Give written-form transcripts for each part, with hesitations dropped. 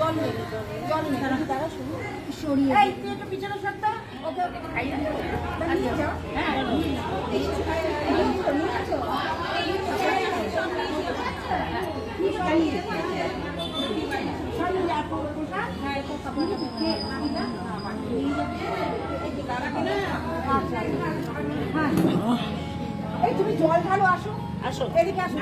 জল নেই তারা শুধু সরিয়ে তুই একটু পিছনে সরতা ওকে খাইয়ে নিয়ে যাও হ্যাঁ এই তুমি জল ঢালো আসো আসো এদিকে আসো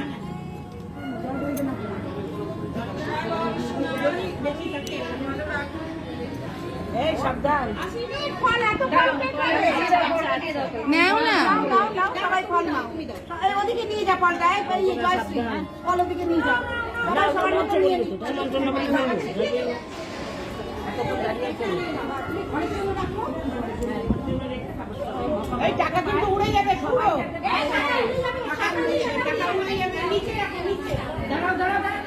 এই সাবধান ফল এত ফল নাও না নাও সবাই ফল নাও এই ওদিকে নিয়ে যা ফলটা এই জয়শ্রী ফল ওদিকে নিয়ে যা সবার মধ্যে নিয়ে নিই তোমার জন্য বলি না এই টাকা কিন্তু উড়ে যাবে পুরো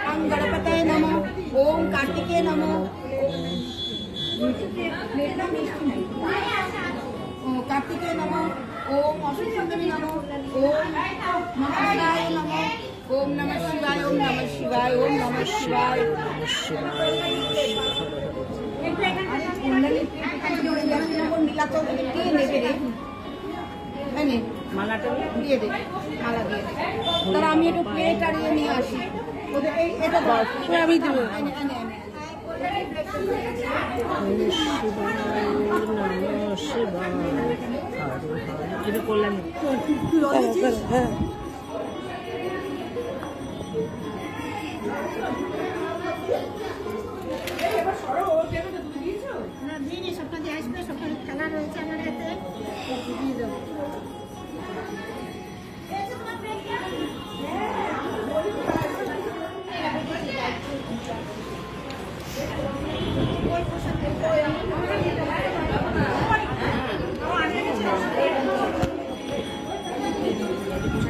ওম গণপতয়ে নমঃ ওম কার্তিকে নমঃ कार्तिके नमः ओम अशुभंकरे नमः ओम नमः शिवाय ओम नमः शिवाय ओम नमः शिवाय ओम नमः शिवाय मिला तो के नेबे रे মানে মালাটা দিয়ে দে মালা দিয়ে দে তার আমি একটু প্লেট আড়িয়ে নিয়ে আসি ওদের এই এটা দাও আমি দেব এটা করলাম হ্যাঁ সপ্তাহে আসবে সপ্তাহে খেলা রয়েছে আমার হাতে দিয়ে দেবো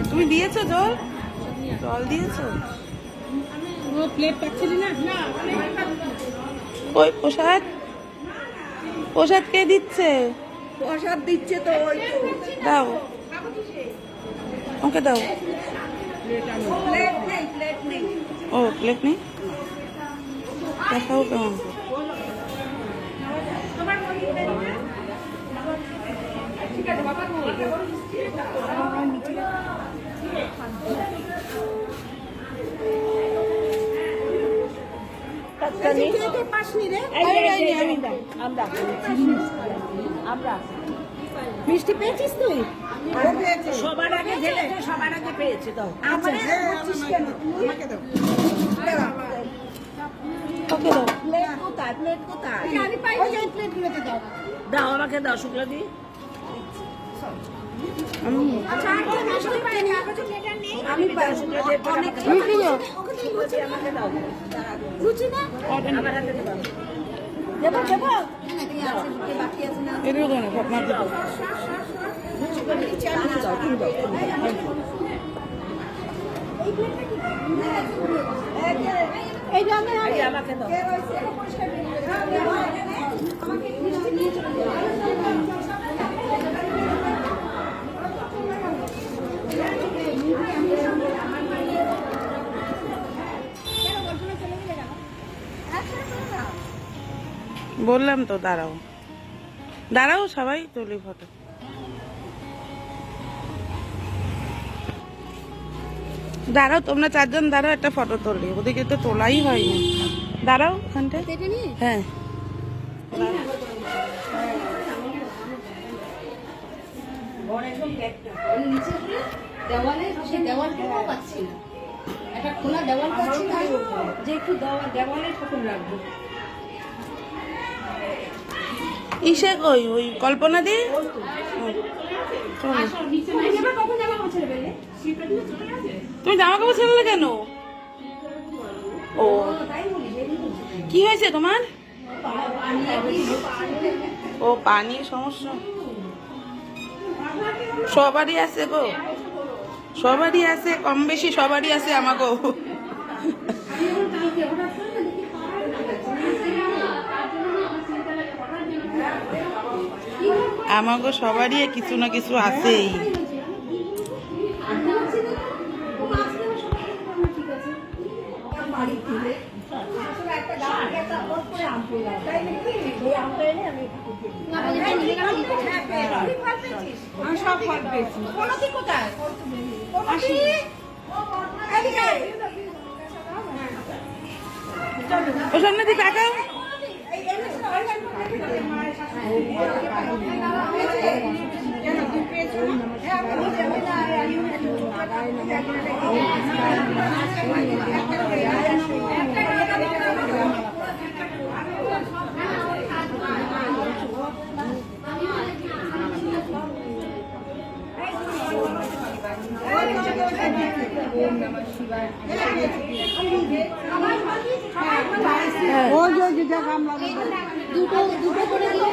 তুমি দিয়েছো জল জল দিয়েছো ও প্লেট পাচ্ছিলি না ওই প্রসাদ প্রসাদ কে দিচ্ছে প্রসাদ দিচ্ছে তো ওই দাও ওকে দাও প্লেট নেই ও প্লেট নেই দেখাও কেমন মিষ্টি পেয়েছিস তুই সবার আগে ঢেলে সবার আগে পেয়েছি তো ওকে দাও প্লেট কোথায় প্লেট কোথায় আমি পাই ওই প্লেট গুলোতে দাও দাও আমাকে দাও শুক্লা দি আচ্ছা আর মিষ্টি পাইনি আমি পাই শুক্লা দি অনেক ওকে আমাকে দাও রুচি না আমার হাতে দাও দেবো দেবো বাকি আছে না এর দাও না আপনার দাও এই জানে আমাকে দাও বললাম তো দাঁড়াও দাঁড়াও সবাই তুলি ফটো দাঁড়াও তোমরা চারজন দাঁড়াও একটা ফটো তুললি ওদিকে তো তোলাই হয়নি দাঁড়াও ওখানটায় হ্যাঁ ইসে কই ওই কল্পনা দি তুমি জামা কাপড় ছেড়ে কেন ও কি হয়েছে তোমার ও পানির সমস্যা সবারই আছে গো সবারই আছে কম বেশি সবারই আছে আমাকেও আমাকে সবারই কিছু না কিছু আছেই আমি সব ফল পেয়েছি। কোনটি কোথায়? আসি। এদিকে আয়। ও সামনে দিকে তাকাও। দুটো করে দিলে